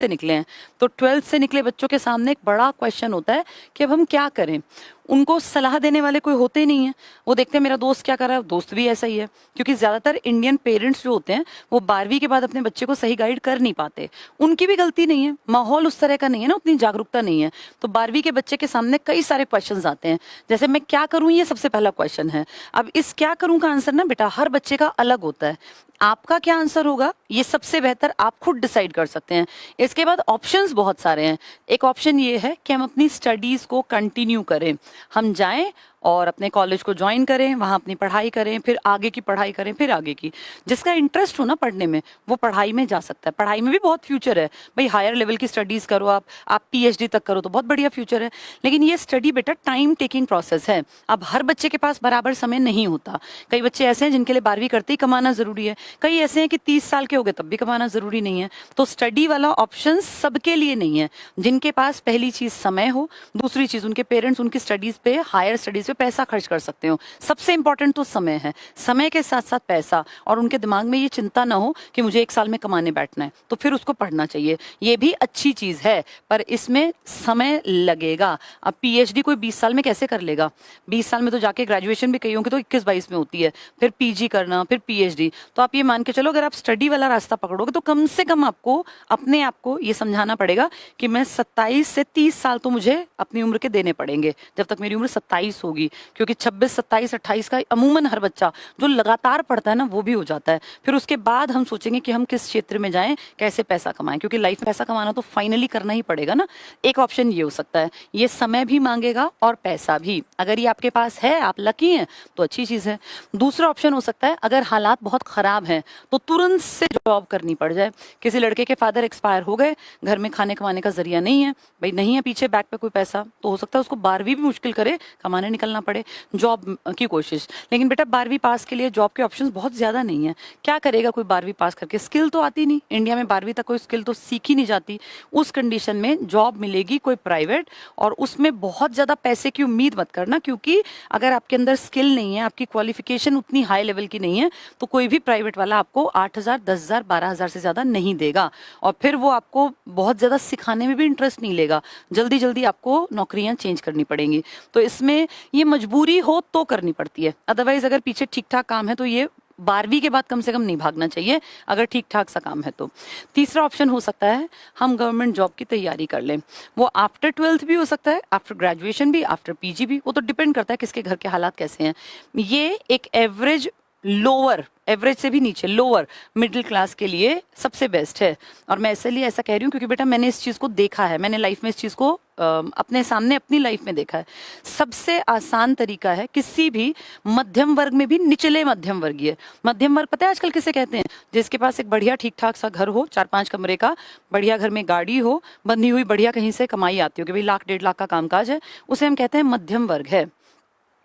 से निकले हैं, तो 12th से निकले बच्चों के सामने एक बड़ा क्वेश्चन होता है कि अब हम क्या करें। उनको सलाह देने वाले कोई होते नहीं है। वो देखते हैं मेरा दोस्त क्या कर रहा है, दोस्त भी ऐसा ही है, क्योंकि ज्यादातर इंडियन पेरेंट्स जो होते हैं वो 12वीं के बाद अपने बच्चे को सही गाइड कर नहीं पाते। उनकी भी गलती नहीं है, माहौल उस तरह का नहीं है ना, उतनी जागरूकता नहीं है। तो 12वीं के बच्चे के सामने कई सारे क्वेश्चन आते हैं, जैसे मैं क्या करूं, ये सबसे पहला क्वेश्चन है। अब इस क्या करूं का आंसर ना बेटा हर बच्चे का अलग होता है। आपका क्या आंसर होगा ये सबसे बेहतर आप खुद डिसाइड कर सकते हैं। इसके बाद ऑप्शंस बहुत सारे हैं। एक ऑप्शन ये है कि हम अपनी स्टडीज को कंटिन्यू करें, हम जाएं और अपने कॉलेज को ज्वाइन करें, वहां अपनी पढ़ाई करें, फिर आगे की पढ़ाई करें, फिर आगे की। जिसका इंटरेस्ट हो ना पढ़ने में वो पढ़ाई में जा सकता है। पढ़ाई में भी बहुत फ्यूचर है भाई, हायर लेवल की स्टडीज करो, आप पीएचडी तक करो तो बहुत बढ़िया फ्यूचर है। लेकिन ये स्टडी बेटा टाइम टेकिंग प्रोसेस है। अब हर बच्चे के पास बराबर समय नहीं होता। कई बच्चे ऐसे हैं जिनके लिए 12वीं करते ही कमाना जरूरी है, कई ऐसे हैं कि 30 साल के हो गए तब भी कमाना जरूरी नहीं है। तो स्टडी वाला ऑप्शन सबके लिए नहीं है। जिनके पास पहली चीज समय हो, दूसरी चीज उनके पेरेंट्स उनकी स्टडीज पे, हायर स्टडीज पे पैसा खर्च कर सकते हो। सबसे इंपॉर्टेंट तो समय है, समय के साथ साथ पैसा, और उनके दिमाग में ये चिंता ना हो कि मुझे 1 साल में कमाने बैठना है, तो फिर उसको पढ़ना चाहिए। ये भी अच्छी चीज है पर इसमें समय लगेगा। अब पीएचडी कोई 20 साल में कैसे कर लेगा? 20 साल में तो जाके ग्रेजुएशन भी कई होंगे तो 21-22 में होती है, फिर पीजी करना, फिर पीएचडी। तो आप ये मान के चलो अगर आप स्टडी वाला रास्ता पकड़ोगे तो कम से कम आपको अपने आप को ये समझाना पड़ेगा कि मैं 27 से 30 साल तो मुझे अपनी उम्र के देने पड़ेंगे जब तक मेरी उम्र 27 होगी। क्योंकि 26, 27, 28 का अमूमन हर बच्चा जो लगातार पढ़ता है ना वो भी हो जाता है। फिर उसके बाद हम सोचेंगे कि हम किस क्षेत्र में जाएं, कैसे पैसा कमाएं, क्योंकि लाइफ में पैसा कमाना तो फाइनली करना ही पड़ेगा ना। एक ऑप्शन ये हो सकता है, ये समय भी मांगेगा और पैसा भी। अगर ये आपके पास है, आप लकी हैं तो अच्छी चीज है। दूसरा ऑप्शन हो सकता है अगर हालात बहुत खराब हैं तो तुरंत से जॉब करनी पड़ जाए। किसी लड़के के फादर एक्सपायर हो गए, घर में खाने कमाने का जरिया नहीं है भाई, नहीं है पीछे बैक पे कोई पैसा, तो हो सकता है उसको 12वीं भी मुश्किल करे, कमाने निकलना पड़े, जॉब की कोशिश। लेकिन बेटा 12वीं पास के लिए जॉब के ऑप्शंस बहुत ज्यादा नहीं है। क्या करेगा कोई 12वीं पास करके? स्किल तो आती नहीं, इंडिया में 12वीं तक कोई स्किल तो सीखी नहीं जाती। उस कंडीशन में जॉब मिलेगी कोई प्राइवेट, और उसमें बहुत ज्यादा पैसे की उम्मीद मत करना, क्योंकि अगर आपके अंदर स्किल नहीं है, आपकी क्वालिफिकेशन उतनी हाई लेवल की नहीं है, तो कोई भी प्राइवेट वाला आपको 8,000, 10,000, 12,000 से ज्यादा नहीं देगा। और फिर वो आपको बहुत ज्यादा सिखाने में भी इंटरेस्ट नहीं लेगा, जल्दी जल्दी आपको नौकरियां चेंज करनी पड़ेंगी। तो इसमें ये मजबूरी हो तो करनी पड़ती है, अदरवाइज अगर पीछे ठीक ठाक काम है तो ये 12वीं के बाद कम से कम नहीं भागना चाहिए, अगर ठीक ठाक सा काम है तो। तीसरा ऑप्शन हो सकता है हम गवर्नमेंट जॉब की तैयारी कर लें। वो आफ्टर 12th भी हो सकता है, आफ्टर ग्रेजुएशन भी, आफ्टर पीजी भी, वो तो डिपेंड करता है किसके घर के हालात कैसे हैं। ये एक एवरेज, लोअर एवरेज से भी नीचे लोअर मिडिल क्लास के लिए सबसे बेस्ट है। और मैं इसलिए ऐसा कह रही हूँ क्योंकि बेटा मैंने इस चीज को देखा है, मैंने लाइफ में इस चीज को अपने सामने अपनी लाइफ में देखा है। सबसे आसान तरीका है किसी भी मध्यम वर्ग में भी, निचले मध्यम वर्गीय, मध्यम वर्ग पता है आजकल किसे कहते हैं? जिसके पास एक बढ़िया ठीक ठाक सा घर हो, 4-5 कमरे का, बढ़िया घर में गाड़ी हो, बंधी हुई बढ़िया कहीं से कमाई आती हो कि भाई 1,00,000-1.5 लाख का कामकाज है, उसे हम कहते हैं मध्यम वर्ग है।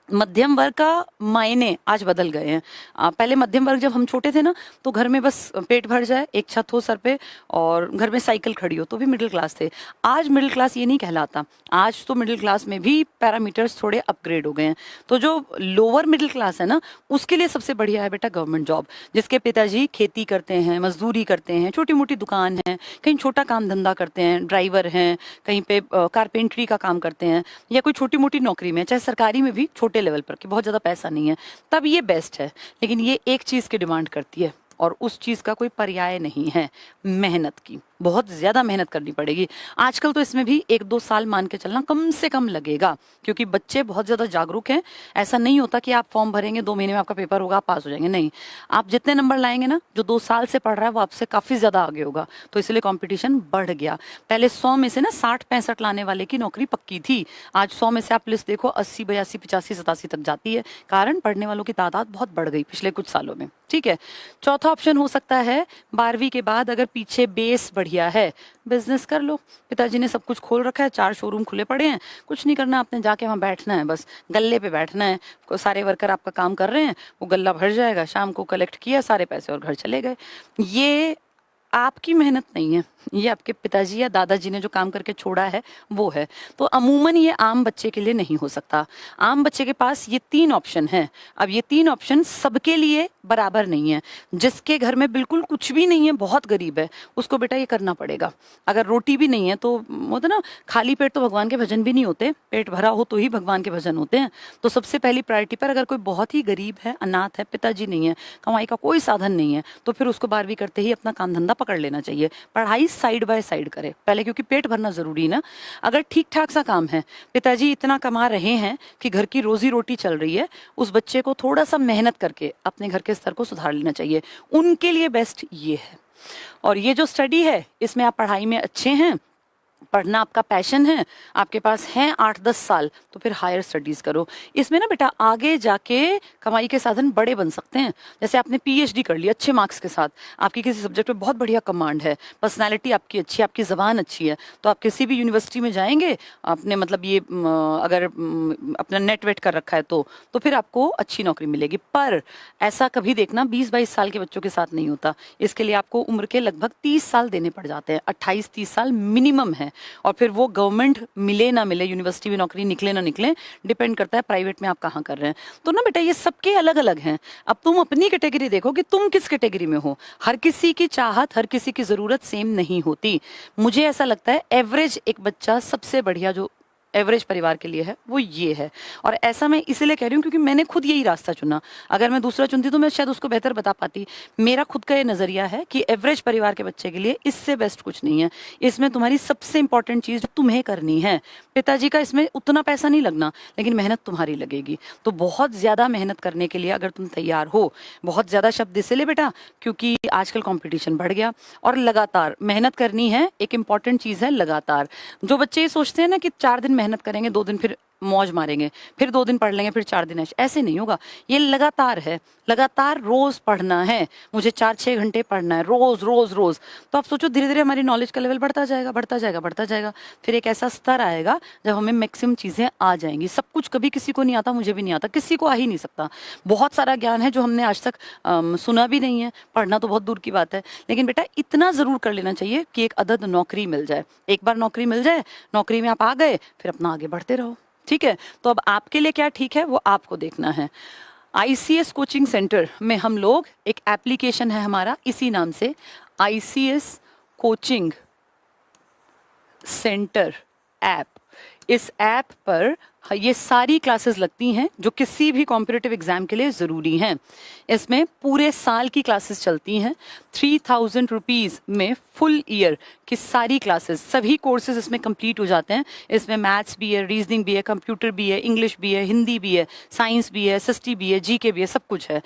मध्यम वर्ग का मायने आज बदल गए हैं। पहले मध्यम वर्ग जब हम छोटे थे ना तो घर में बस पेट भर जाए, एक छत हो सर पे और घर में साइकिल खड़ी हो तो भी मिडिल क्लास थे। आज मिडिल क्लास ये नहीं कहलाता, आज तो मिडिल क्लास में भी पैरामीटर्स थोड़े अपग्रेड हो गए हैं। तो जो लोअर मिडिल क्लास है ना उसके लिए सबसे बढ़िया है बेटा गवर्नमेंट जॉब, जिसके पिताजी खेती करते हैं, मजदूरी करते हैं, छोटी मोटी दुकान है, कहीं छोटा काम धंधा करते हैं, ड्राइवर हैं, कहीं पे कारपेंटरी का काम करते हैं, या कोई छोटी मोटी नौकरी में, चाहे सरकारी में भी छोटे लेवल पर कि बहुत ज्यादा पैसा नहीं है, तब ये बेस्ट है। लेकिन ये एक चीज की डिमांड करती है और उस चीज का कोई पर्याय नहीं है, मेहनत की। बहुत ज्यादा मेहनत करनी पड़ेगी। आजकल तो इसमें भी 1-2 साल मान के चलना कम से कम लगेगा, क्योंकि बच्चे बहुत ज्यादा जागरूक हैं। ऐसा नहीं होता कि आप फॉर्म भरेंगे 2 महीने में आपका पेपर होगा, आप पास हो जाएंगे, नहीं। आप जितने नंबर लाएंगे ना, जो 2 साल से पढ़ रहा है वो आपसे काफी ज्यादा आगे होगा। तो इसलिए कंपटीशन बढ़ गया। पहले 100 में से ना 60-65 लाने वाले की नौकरी पक्की थी। आज 100 में से आप लिस्ट देखो 80, 82, 85, 87 तक जाती है। कारण पढ़ने वालों की तादाद बहुत बढ़ गई पिछले कुछ सालों में। ठीक है। चौथा ऑप्शन हो सकता है 12वीं के बाद अगर पीछे बेस बढ़िया है, बिजनेस कर लो। पिताजी ने सब कुछ खोल रखा है, 4 शोरूम खुले पड़े हैं, कुछ नहीं करना, आपने जाके वहां बैठना है, बस गल्ले पे बैठना है। सारे वर्कर आपका काम कर रहे हैं, वो गल्ला भर जाएगा, शाम को कलेक्ट किया सारे पैसे और घर चले गए। ये आपकी मेहनत नहीं है, ये आपके पिताजी या दादाजी ने जो काम करके छोड़ा है वो है। तो अमूमन ये आम बच्चे के लिए नहीं हो सकता। आम बच्चे के पास ये 3 ऑप्शन है। अब ये 3 ऑप्शन सबके लिए बराबर नहीं है। जिसके घर में बिल्कुल कुछ भी नहीं है, बहुत गरीब है, उसको बेटा ये करना पड़ेगा। अगर रोटी भी नहीं है तो होता ना, खाली पेट तो भगवान के भजन भी नहीं होते, पेट भरा हो तो ही भगवान के भजन होते हैं। तो सबसे पहली प्रायोरिटी पर अगर कोई बहुत ही गरीब है, अनाथ है, पिताजी नहीं है, कमाई का कोई साधन नहीं है, तो फिर उसको 12वीं करते ही अपना काम धंधा पकड़ लेना चाहिए। पढ़ाई साइड बाय साइड करे पहले, क्योंकि पेट भरना जरूरी ना। अगर ठीक ठाक सा काम है, पिताजी इतना कमा रहे हैं कि घर की रोजी रोटी चल रही है, उस बच्चे को थोड़ा सा मेहनत करके अपने घर के स्तर को सुधार लेना चाहिए। उनके लिए बेस्ट ये है। और ये जो स्टडी है, इसमें आप पढ़ाई में अच्छे हैं, पढ़ना आपका पैशन है, आपके पास हैं 8-10 साल, तो फिर हायर स्टडीज करो। इसमें ना बेटा आगे जाके कमाई के साधन बड़े बन सकते हैं। जैसे आपने पीएचडी कर ली अच्छे मार्क्स के साथ, आपकी किसी सब्जेक्ट में बहुत बढ़िया कमांड है, पर्सनालिटी आपकी अच्छी है, आपकी जबान अच्छी है, तो आप किसी भी यूनिवर्सिटी में जाएंगे, आपने मतलब ये अगर अपना नेट वेट कर रखा है तो फिर आपको अच्छी नौकरी मिलेगी। पर ऐसा कभी देखना 20-22 साल के बच्चों के साथ नहीं होता। इसके लिए आपको उम्र के लगभग 30 साल देने पड़ जाते हैं, 28-30 साल मिनिमम है। और फिर वो गवर्नमेंट मिले ना मिले, यूनिवर्सिटी में नौकरी निकले ना निकले, डिपेंड करता है प्राइवेट में आप कहाँ कर रहे हैं। तो ना बेटा ये सबके अलग अलग हैं। अब तुम अपनी कैटेगरी देखो कि तुम किस कैटेगरी में हो। हर किसी की चाहत, हर किसी की जरूरत सेम नहीं होती। मुझे ऐसा लगता है एवरेज एक बच्चा सबसे बढ़िया जो एवरेज परिवार के लिए है वो ये है। और ऐसा मैं इसलिए कह रही हूँ क्योंकि मैंने खुद यही रास्ता चुना। अगर मैं दूसरा चुनती तो मैं शायद उसको बेहतर बता पाती। मेरा खुद का ये नजरिया है कि एवरेज परिवार के बच्चे के लिए इससे बेस्ट कुछ नहीं है। इसमें तुम्हारी सबसे इंपॉर्टेंट चीज जो तुम्हें करनी है, पिताजी का इसमें उतना पैसा नहीं लगना, लेकिन मेहनत तुम्हारी लगेगी। तो बहुत ज्यादा मेहनत करने के लिए अगर तुम तैयार हो, बहुत ज्यादा शब्द इसलिए बेटा क्योंकि आजकल कॉम्पिटिशन बढ़ गया और लगातार मेहनत करनी है। एक इंपॉर्टेंट चीज है लगातार। जो बच्चे ये सोचते हैं ना कि 4 दिन मेहनत करेंगे, 2 दिन फिर मौज मारेंगे, फिर 2 दिन पढ़ लेंगे, फिर 4 दिन ऐसे नहीं होगा। ये लगातार है, लगातार रोज पढ़ना है। मुझे 4-6 घंटे पढ़ना है रोज रोज रोज। तो आप सोचो धीरे धीरे हमारी नॉलेज का लेवल बढ़ता जाएगा, बढ़ता जाएगा, बढ़ता जाएगा। फिर एक ऐसा स्तर आएगा जब हमें मैक्सिमम चीजें आ जाएंगी। सब कुछ कभी किसी को नहीं आता, मुझे भी नहीं आता, किसी को आ ही नहीं सकता। बहुत सारा ज्ञान है जो हमने आज तक सुना भी नहीं है, पढ़ना तो बहुत दूर की बात है। लेकिन बेटा इतना जरूर कर लेना चाहिए कि एक अदद नौकरी मिल जाए। एक बार नौकरी मिल जाए, नौकरी में आप आ गए, फिर अपना आगे बढ़ते रहो। ठीक है, तो अब आपके लिए क्या ठीक है वो आपको देखना है। आईसीएस कोचिंग सेंटर में हम लोग, एक एप्लीकेशन है हमारा इसी नाम से, आईसीएस कोचिंग सेंटर ऐप। इस ऐप पर ये सारी क्लासेस लगती हैं जो किसी भी कॉम्पिटिटिव एग्जाम के लिए ज़रूरी हैं। इसमें पूरे साल की क्लासेस चलती हैं। 3000 रुपीज़ में फुल ईयर की सारी क्लासेस, सभी कोर्सेज इसमें कंप्लीट हो जाते हैं। इसमें मैथ्स भी है, रीजनिंग भी है, कंप्यूटर भी है, इंग्लिश भी है, हिंदी भी है, साइंस भी है, एसएसटी भी है, जीके भी है, सब कुछ है।